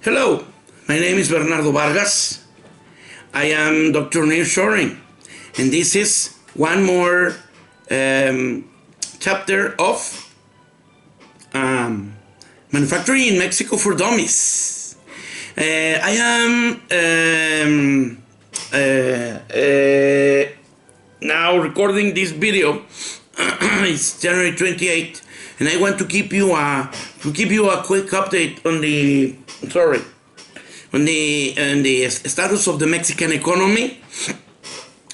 Hello, my name is Bernardo Vargas. I am Dr. Nearshoring, and this is one more chapter of manufacturing in Mexico for Dummies. I am now recording this video. It's January 28th, and I want to give you a quick update on the status of the Mexican economy.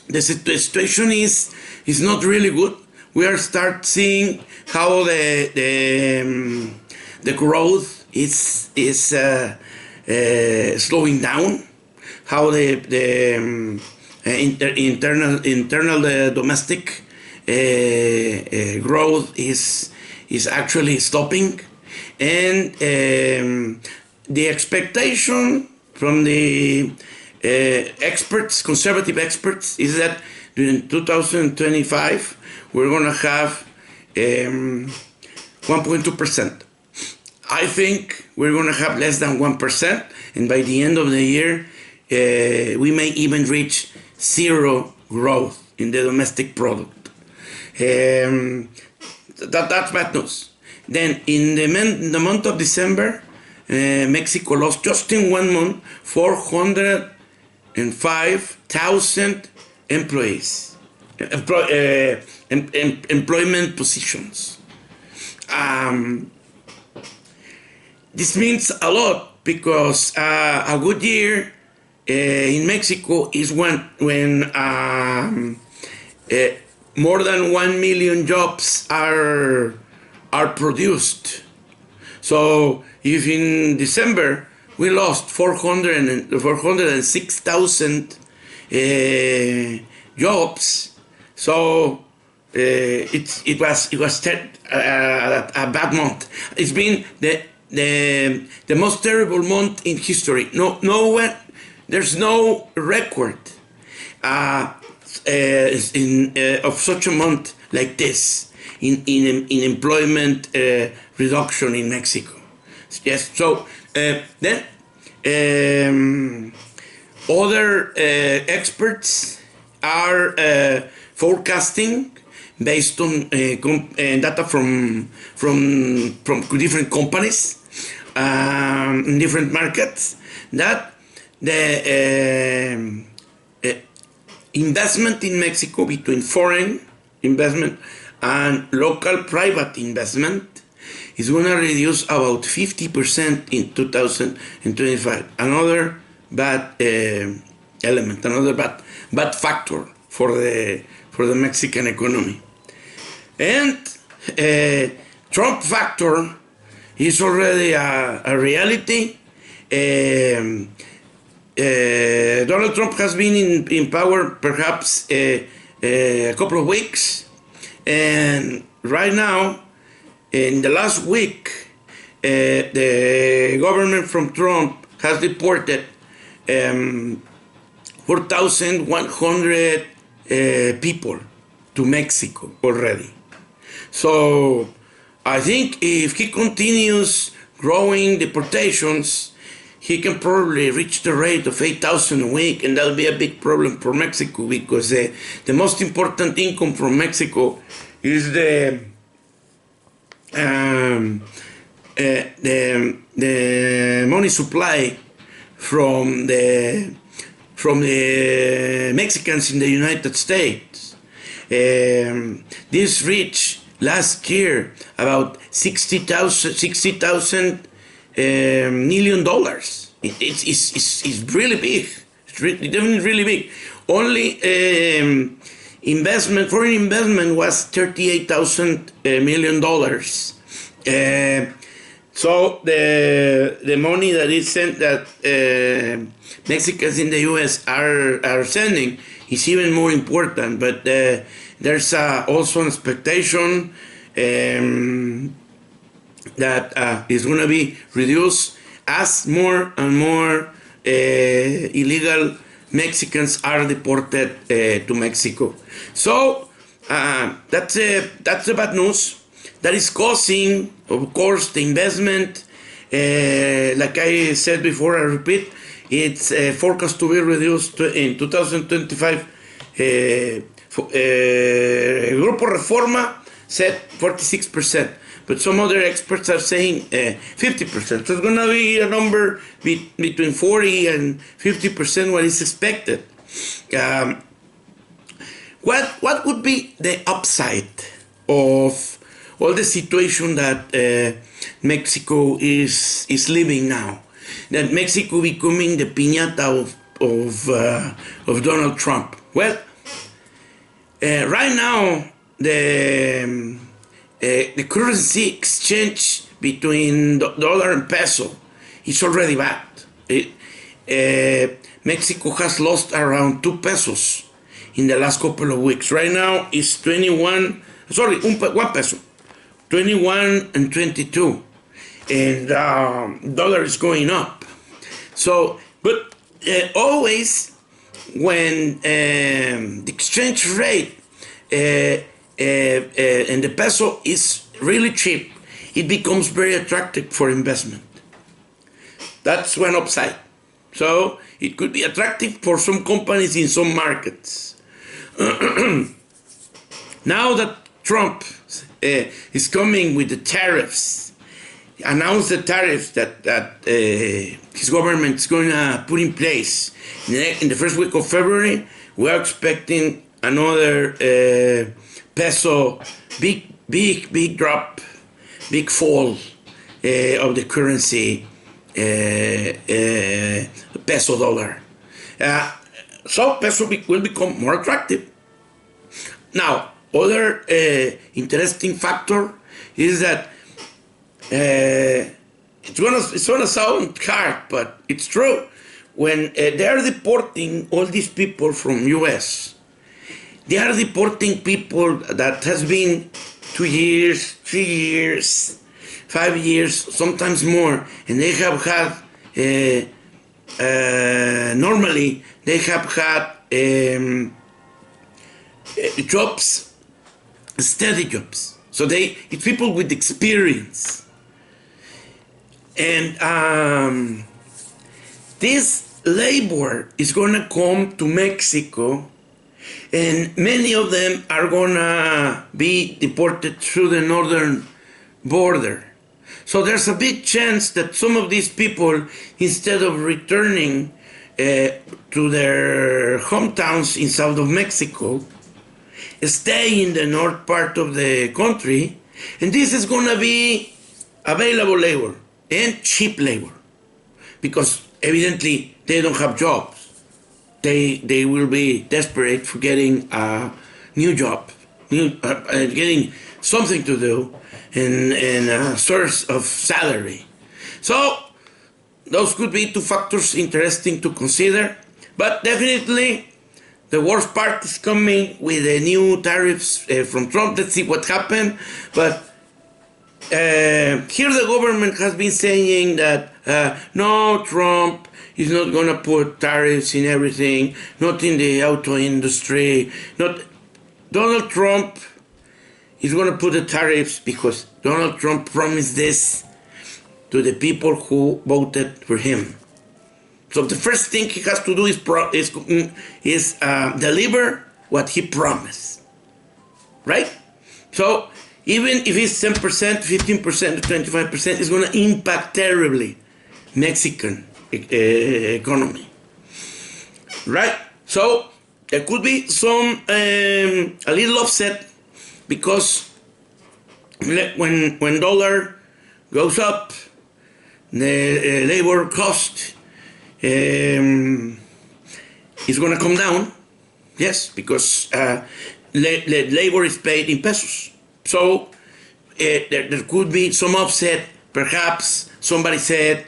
The situation is not really good. We are start seeing how the growth is slowing down. How the internal domestic growth is actually stopping, and the expectation from the conservative experts, is that during 2025 we're going to have 1.2%. I think we're going to have less than 1%, and by the end of the year we may even reach zero growth in the domestic product. That's bad news. Then in the month of December, Mexico lost just in 1 month 405,000 employees, employment positions. This means a lot, because a good year in Mexico is when more than 1 million jobs are produced. So if in December we lost 406,000 jobs, so it was a bad month. It's been the most terrible month in history. There's no record of such a month like this in employment reduction in Mexico. Yes. So then other experts are forecasting, based on data from different companies in different markets, that the investment in Mexico, between foreign investment and local private investment, is going to reduce about 50% in 2025. Another bad element, another bad factor for the Mexican economy. And Trump factor is already a reality. Donald Trump has been in power perhaps a couple of weeks, and right now, in the last week, the government from Trump has deported 4,100 people to Mexico already. So I think if he continues growing deportations, he can probably reach the rate of 8,000 a week, and that'll be a big problem for Mexico, because the most important income from Mexico is the money supply from the Mexicans in the United States. This reached last year about $60,000 million. It's really big. It's definitely really big. Only foreign investment was $38,000 million. So the money that is sent, that Mexicans in the U.S. are sending, is even more important. But there's also an expectation that is going to be reduced as more and more illegal Mexicans are deported to Mexico. So that's the bad news. That is causing, of course, the investment Like I said before, I repeat, it's forecast to be reduced in 2025. Grupo Reforma said 46%, but some other experts are saying 50%. So it's going to be a number between 40 and 50% what is expected. What would be the upside of all the situation that Mexico is living now? That Mexico becoming the piñata of Donald Trump. Well, right now the currency exchange between dollar and peso is already bad. Mexico has lost around 2 pesos in the last couple of weeks. Right now it's 1 peso, 21 and 22, and dollar is going up. So, but always when the exchange rate and the peso is really cheap, it becomes very attractive for investment. That's one upside. So it could be attractive for some companies in some markets. Now that Trump is coming with the tariffs, announced the tariffs that his government is going to put in place in the first week of February, we are expecting another peso big drop, big fall of the currency peso dollar. So peso will become more attractive. Now, other interesting factor is that it's gonna sound hard, but it's true. When they are deporting all these people from U.S., they are deporting people that has been 2 years, 3 years, 5 years, sometimes more, and they have had normally they have had jobs, steady jobs. So it's people with experience, and this labor is gonna come to Mexico, and many of them are gonna be deported through the northern border. So there's a big chance that some of these people, instead of returning to their hometowns in south of Mexico, stay in the north part of the country, and this is going to be available labor and cheap labor, because evidently they don't have jobs. They will be desperate for getting a new job, getting something to do, and a source of salary. So those could be 2 factors interesting to consider, but definitely the worst part is coming with the new tariffs from Trump. Let's see what happened. But here the government has been saying that no, Trump is not going to put tariffs in everything, not in the auto industry. Donald Trump is going to put the tariffs because Donald Trump promised this to the people who voted for him. So the first thing he has to do is deliver what he promised, right? So even if it's 10%, 15%, 25%, it's going to impact terribly Mexican economy, right? So there could be some a little offset, because when dollar goes up, the labor cost is going to come down, yes, because labor is paid in pesos. So there could be some offset, perhaps somebody said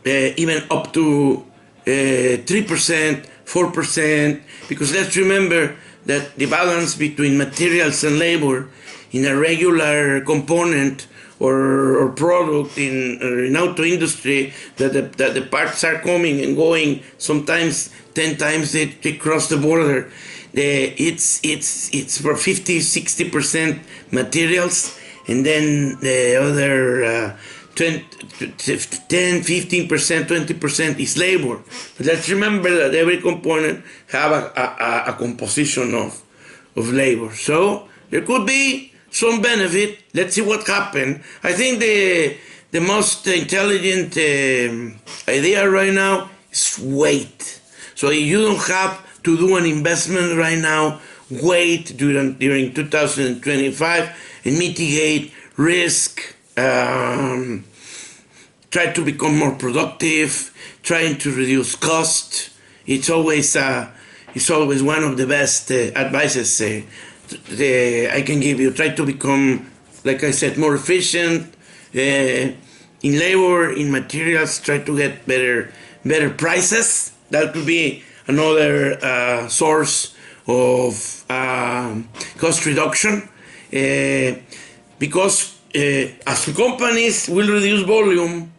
even up to 3%, 4%, because let's remember that the balance between materials and labor in a regular component or product in auto industry, that the parts are coming and going, sometimes 10 times they cross the border. It's for 50-60% materials, and then the other 10, 15%, 20% is labor. But let's remember that every component have a composition of labor. So there could be some benefit. Let's see what happens. I think the most intelligent idea right now is wait. So if you don't have to do an investment right now, wait during 2025 and mitigate risk. Try to become more productive, trying to reduce cost. It's always one of the best advices I can give you. Try to become, like I said, more efficient in labor, in materials. Try to get better prices. That could be another source of cost reduction, because as companies will reduce volume,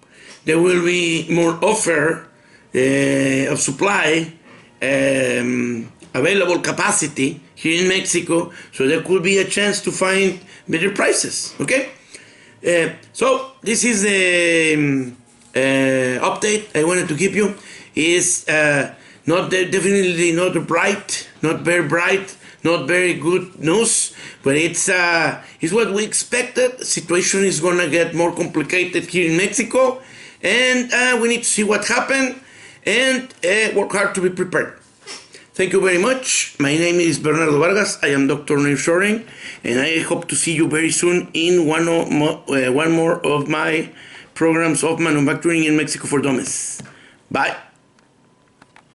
there will be more offer of supply, available capacity here in Mexico, so there could be a chance to find better prices. Okay, so this is the update I wanted to give you. Is definitely not very bright, not very good news, but it's what we expected. The situation is gonna get more complicated here in Mexico, and we need to see what happened and work hard to be prepared. Thank you very much. My name is Bernardo Vargas. I am Dr. Nearshoring, and I hope to see you very soon in one more of my programs of manufacturing in Mexico for Dummies. Bye.